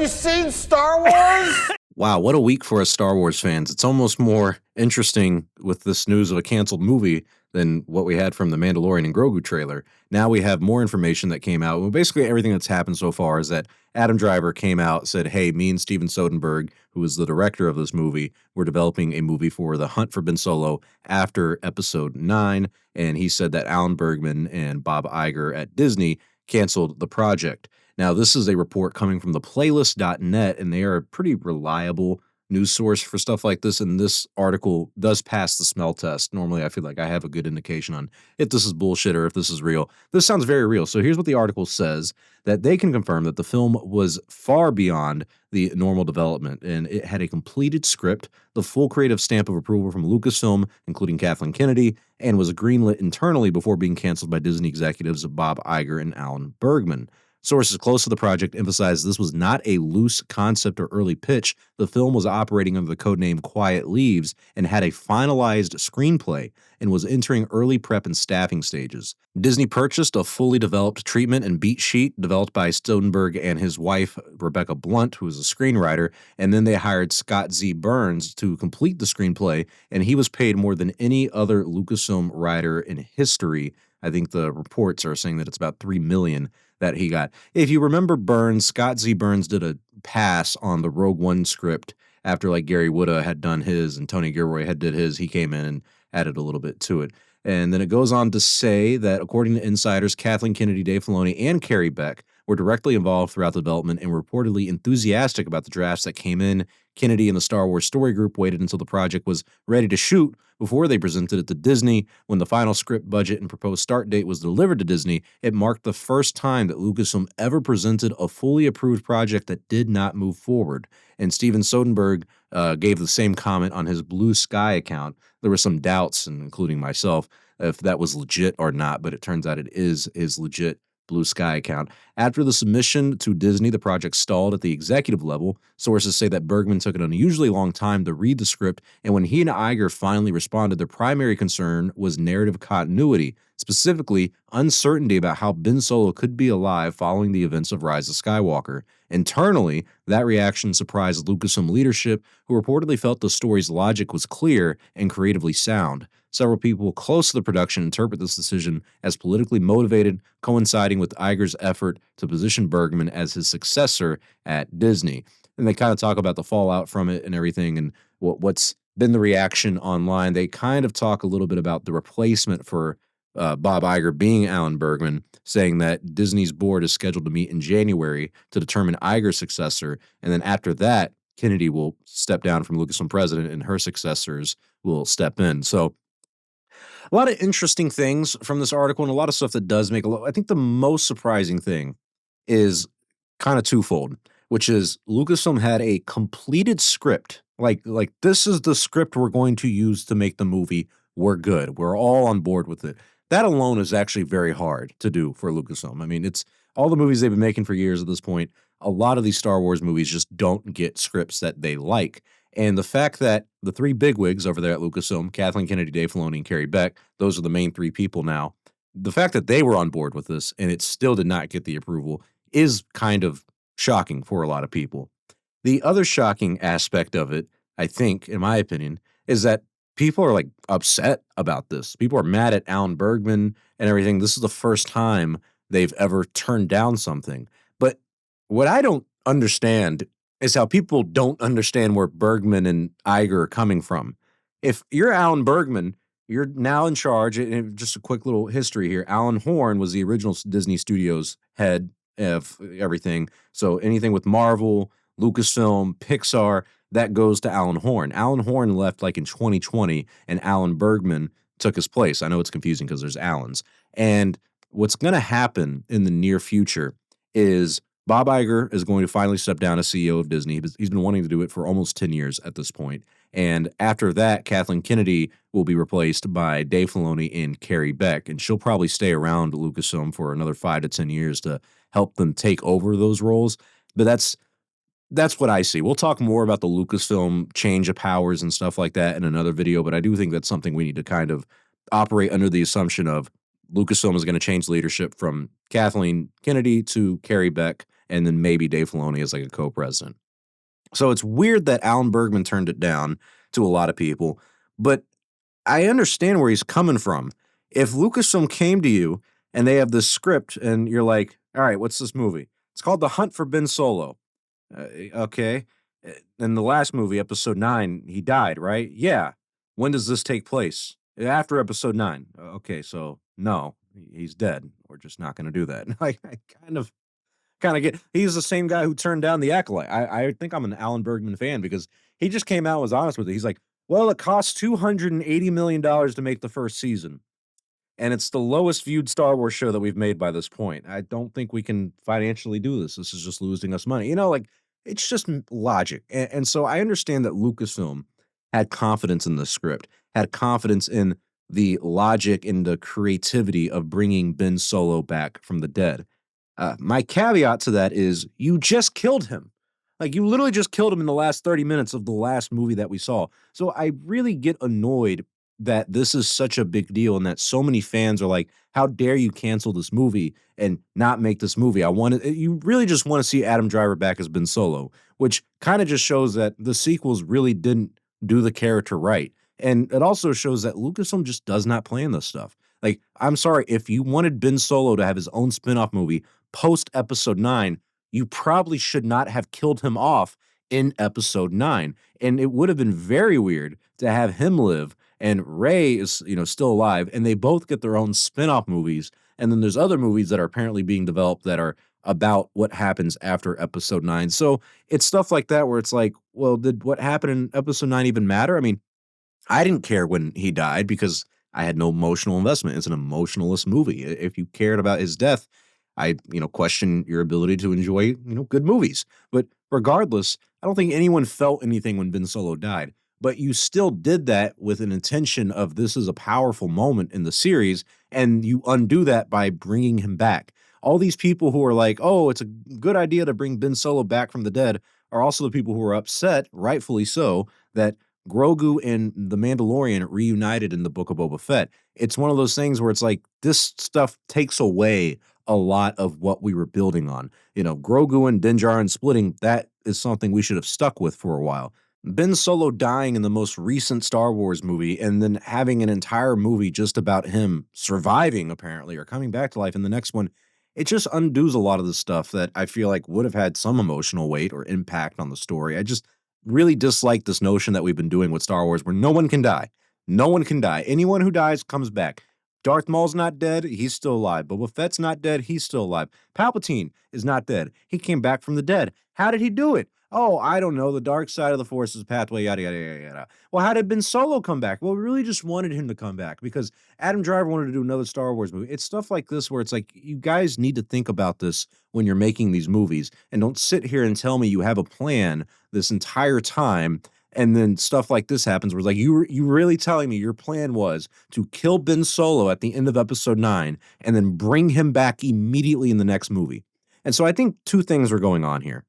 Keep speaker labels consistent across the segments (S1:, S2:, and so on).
S1: you seen Star Wars?
S2: Wow, what a week for us Star Wars fans. It's almost more interesting with this news of a canceled movie than what we had from the Mandalorian and Grogu trailer. Now we have more information that came out. Well, basically everything that's happened so far is that Adam Driver came out, said, hey, me and Steven Soderbergh, who is the director of this movie, we're developing a movie for The Hunt for Ben Solo after Episode 9. And he said that Alan Bergman and Bob Iger at Disney canceled the project. Now, this is a report coming from the playlist.net, and they are a pretty reliable news source for stuff like this. And this article does pass the smell test. Normally, I feel like I have a good indication on if this is bullshit or if this is real. This sounds very real. So here's what the article says, that they can confirm that the film was far beyond the normal development, and it had a completed script, the full creative stamp of approval from Lucasfilm, including Kathleen Kennedy, and was greenlit internally before being canceled by Disney executives Bob Iger and Alan Bergman. Sources close to the project emphasized this was not a loose concept or early pitch. The film was operating under the codename Quiet Leaves and had a finalized screenplay and was entering early prep and staffing stages. Disney purchased a fully developed treatment and beat sheet developed by Soderbergh and his wife, Rebecca Blunt, who was a screenwriter, and then they hired Scott Z. Burns to complete the screenplay, and he was paid more than any other Lucasfilm writer in history. I think the reports are saying that it's about $3 million that he got. If you remember Burns, Scott Z. Burns did a pass on the Rogue One script after like Gary Whitta had done his and Tony Gilroy had did his. He came in and added a little bit to it. And then it goes on to say that according to insiders, Kathleen Kennedy, Dave Filoni, and Carrie Beck were directly involved throughout the development and were reportedly enthusiastic about the drafts that came in. Kennedy and the Star Wars Story Group waited until the project was ready to shoot before they presented it to Disney. When the final script, budget, and proposed start date was delivered to Disney, it marked the first time that Lucasfilm ever presented a fully approved project that did not move forward. And Steven Soderbergh gave the same comment on his Blue Sky account. There were some doubts, including myself, if that was legit or not, but it turns out it is legit Blue Sky account. After the submission to Disney, the project stalled at the executive level. Sources say that Bergman took an unusually long time to read the script, and when he and Iger finally responded, their primary concern was narrative continuity, specifically uncertainty about how Ben Solo could be alive following the events of Rise of Skywalker. Internally, that reaction surprised Lucasfilm leadership, who reportedly felt the story's logic was clear and creatively sound. Several people close to the production interpret this decision as politically motivated, coinciding with Iger's effort to position Bergman as his successor at Disney. And they kind of talk about the fallout from it and everything and what's been the reaction online. They kind of talk a little bit about the replacement for Bob Iger being Alan Bergman, saying that Disney's board is scheduled to meet in January to determine Iger's successor. And then after that, Kennedy will step down from Lucasfilm president and her successors will step in. So a lot of interesting things from this article and a lot of stuff that does make I think the most surprising thing is kind of twofold, which is Lucasfilm had a completed script. Like this is the script we're going to use to make the movie. We're good. We're all on board with it. That alone is actually very hard to do for Lucasfilm. I mean, it's all the movies they've been making for years at this point. A lot of these Star Wars movies just don't get scripts that they like. And the fact that the three bigwigs over there at Lucasfilm, Kathleen Kennedy, Dave Filoni, and Carrie Beck, those are the main three people now. The fact that they were on board with this and it still did not get the approval is kind of shocking for a lot of people. The other shocking aspect of it, I think, in my opinion, is that people are like upset about this. People are mad at Alan Bergman and everything. This is the first time they've ever turned down something. But what I don't understand is how people don't understand where Bergman and Iger are coming from. If you're Alan Bergman, you're now in charge. And just a quick little history here. Alan Horn was the original Disney Studios head of everything. So anything with Marvel, Lucasfilm, Pixar, that goes to Alan Horn. Alan Horn left like in 2020, and Alan Bergman took his place. I know it's confusing because there's Allens. And what's going to happen in the near future is Bob Iger is going to finally step down as CEO of Disney. He's been wanting to do it for almost 10 years at this point. And after that, Kathleen Kennedy will be replaced by Dave Filoni and Carrie Beck. And she'll probably stay around Lucasfilm for another 5 to 10 years to help them take over those roles. But that's what I see. We'll talk more about the Lucasfilm change of powers and stuff like that in another video. But I do think that's something we need to kind of operate under the assumption of Lucasfilm is going to change leadership from Kathleen Kennedy to Carrie Beck, and then maybe Dave Filoni as like a co-president. So it's weird that Alan Bergman turned it down to a lot of people, but I understand where he's coming from. If Lucasfilm came to you and they have this script and you're like, all right, what's this movie? It's called The Hunt for Ben Solo. Okay. In the last movie, episode 9, he died, right? Yeah. When does this take place? After episode 9. Okay, so no, he's dead. We're just not going to do that. I kind of get. He's the same guy who turned down the Acolyte. I think I'm an Alan Bergman fan because he just came out and was honest with it. He's like, well, it cost $280 million to make the first season, and it's the lowest viewed Star Wars show that we've made by this point. I don't think we can financially do this. This is just losing us money. Like it's just logic. And so I understand that Lucasfilm had confidence in the script, had confidence in the logic and the creativity of bringing Ben Solo back from the dead. My caveat to that is you just killed him. Like you literally just killed him in the last 30 minutes of the last movie that we saw. So I really get annoyed that this is such a big deal and that so many fans are like, how dare you cancel this movie and not make this movie? You really just want to see Adam Driver back as Ben Solo, which kind of just shows that the sequels really didn't do the character right. And it also shows that Lucasfilm just does not plan this stuff. Like, I'm sorry, if you wanted Ben Solo to have his own spin-off movie post episode 9, you probably should not have killed him off in episode 9. And it would have been very weird to have him live and Rey is, still alive and they both get their own spin-off movies. And then there's other movies that are apparently being developed that are about what happens after episode 9. So it's stuff like that where it's like, well, did what happened in episode 9 even matter? I mean, I didn't care when he died because I had no emotional investment. It's an emotionless movie. If you cared about his death, I, question your ability to enjoy, good movies. But regardless, I don't think anyone felt anything when Ben Solo died. But you still did that with an intention of this is a powerful moment in the series, and you undo that by bringing him back. All these people who are like, oh, it's a good idea to bring Ben Solo back from the dead are also the people who are upset, rightfully so, that Grogu and the Mandalorian reunited in the Book of Boba Fett. It's one of those things where it's like this stuff takes away a lot of what we were building on. Grogu and Din Djarin splitting, that is something we should have stuck with for a while. Ben Solo dying in the most recent Star Wars movie and then having an entire movie just about him surviving, apparently, or coming back to life in the next one, it just undoes a lot of the stuff that I feel like would have had some emotional weight or impact on the story. I just really dislike this notion that we've been doing with Star Wars where no one can die. No one can die. Anyone who dies comes back. Darth Maul's not dead. He's still alive. Boba Fett's not dead. He's still alive. Palpatine is not dead. He came back from the dead. How did he do it? Oh, I don't know. The dark side of the Force is pathway, yada, yada, yada, yada. Well, how did Ben Solo come back? Well, we really just wanted him to come back because Adam Driver wanted to do another Star Wars movie. It's stuff like this where it's like, you guys need to think about this when you're making these movies and don't sit here and tell me you have a plan this entire time. And then stuff like this happens where it's like, you really telling me your plan was to kill Ben Solo at the end of episode 9 and then bring him back immediately in the next movie. And so I think two things are going on here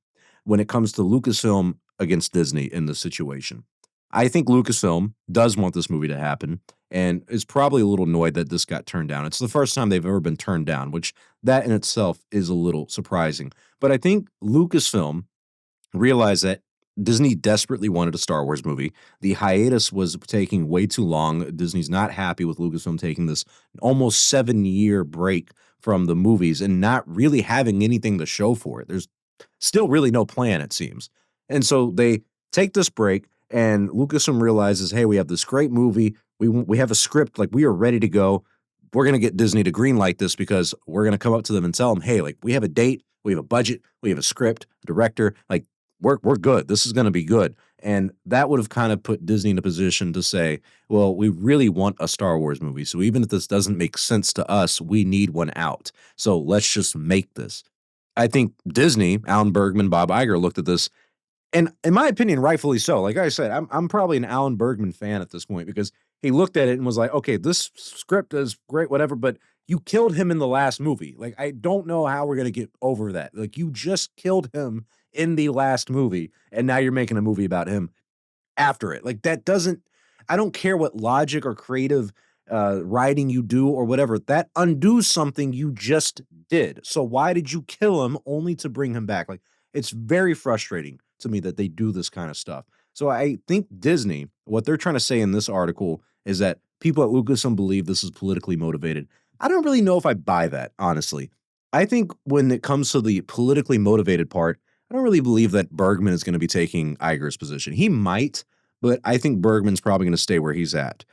S2: when it comes to Lucasfilm against Disney in this situation. I think Lucasfilm does want this movie to happen and is probably a little annoyed that this got turned down. It's the first time they've ever been turned down, which that in itself is a little surprising. But I think Lucasfilm realized that Disney desperately wanted a Star Wars movie. The hiatus was taking way too long. Disney's not happy with Lucasfilm taking this almost 7-year break from the movies and not really having anything to show for it. There's still really no plan, it seems. And so they take this break, and Lucasfilm realizes, hey, we have this great movie. We have a script. Like, we are ready to go. We're going to get Disney to greenlight this because we're going to come up to them and tell them, hey, like, we have a date, we have a budget, we have a script, a director. Like, we're good. This is going to be good. And that would have kind of put Disney in a position to say, well, we really want a Star Wars movie. So even if this doesn't make sense to us, we need one out. So let's just make this. I think Disney, Alan Bergman, Bob Iger looked at this, and in my opinion, rightfully so. Like I said, I'm probably an Alan Bergman fan at this point because he looked at it and was like, okay, this script is great, whatever, but you killed him in the last movie. Like, I don't know how we're going to get over that. Like, you just killed him in the last movie, and now you're making a movie about him after it. Like, that doesn't, I don't care what logic or creative writing you do or whatever, that undoes something you just did. So why did you kill him only to bring him back? Like, it's very frustrating to me that they do this kind of stuff. So I think Disney, what they're trying to say in this article is that people at Lucasfilm believe this is politically motivated. I don't really know if I buy that, honestly. I think when it comes to the politically motivated part, I don't really believe that Bergman is going to be taking Iger's position. He might, but I think Bergman's probably going to stay where he's at.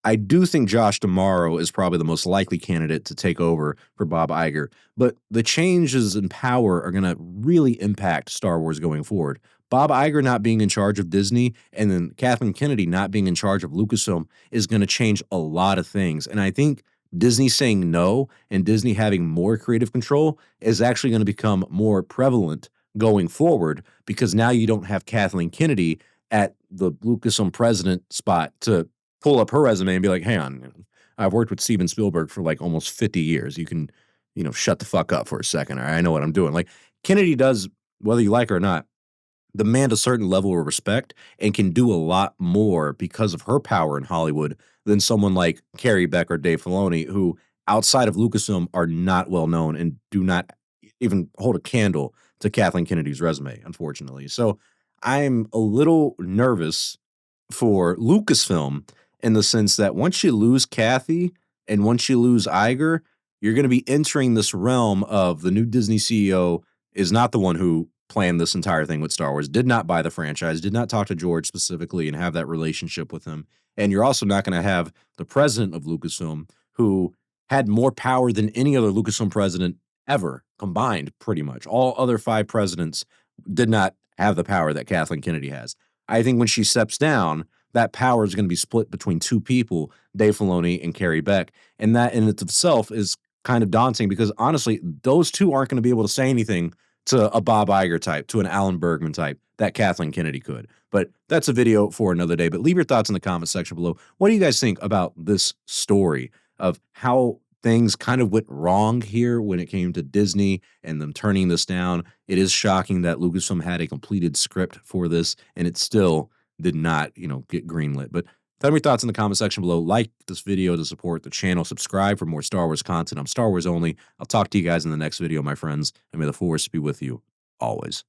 S2: I do think Josh D'Amaro is probably the most likely candidate to take over for Bob Iger, but the changes in power are going to really impact Star Wars going forward. Bob Iger not being in charge of Disney and then Kathleen Kennedy not being in charge of Lucasfilm is going to change a lot of things. And I think Disney saying no and Disney having more creative control is actually going to become more prevalent going forward because now you don't have Kathleen Kennedy at the Lucasfilm president spot to pull up her resume and be like, hang on, I've worked with Steven Spielberg for like almost 50 years. You can, shut the fuck up for a second. I know what I'm doing. Like Kennedy does, whether you like her or not, demand a certain level of respect and can do a lot more because of her power in Hollywood than someone like Carrie Beck or Dave Filoni, who outside of Lucasfilm are not well known and do not even hold a candle to Kathleen Kennedy's resume, unfortunately. So I'm a little nervous for Lucasfilm in the sense that once you lose Kathy and once you lose Iger, you're going to be entering this realm of the new Disney CEO is not the one who planned this entire thing with Star Wars, did not buy the franchise, did not talk to George specifically and have that relationship with him. And you're also not going to have the president of Lucasfilm who had more power than any other Lucasfilm president ever combined, pretty much. All other 5 presidents did not have the power that Kathleen Kennedy has. I think when she steps down, that power is going to be split between 2 people, Dave Filoni and Carrie Beck. And that in itself is kind of daunting because honestly, those 2 aren't going to be able to say anything to a Bob Iger type, to an Alan Bergman type that Kathleen Kennedy could. But that's a video for another day. But leave your thoughts in the comment section below. What do you guys think about this story of how things kind of went wrong here when it came to Disney and them turning this down? It is shocking that Lucasfilm had a completed script for this and it still did not, get greenlit. But tell me your thoughts in the comment section below. Like this video to support the channel. Subscribe for more Star Wars content. I'm Star Wars only. I'll talk to you guys in the next video, my friends. And may the Force be with you always.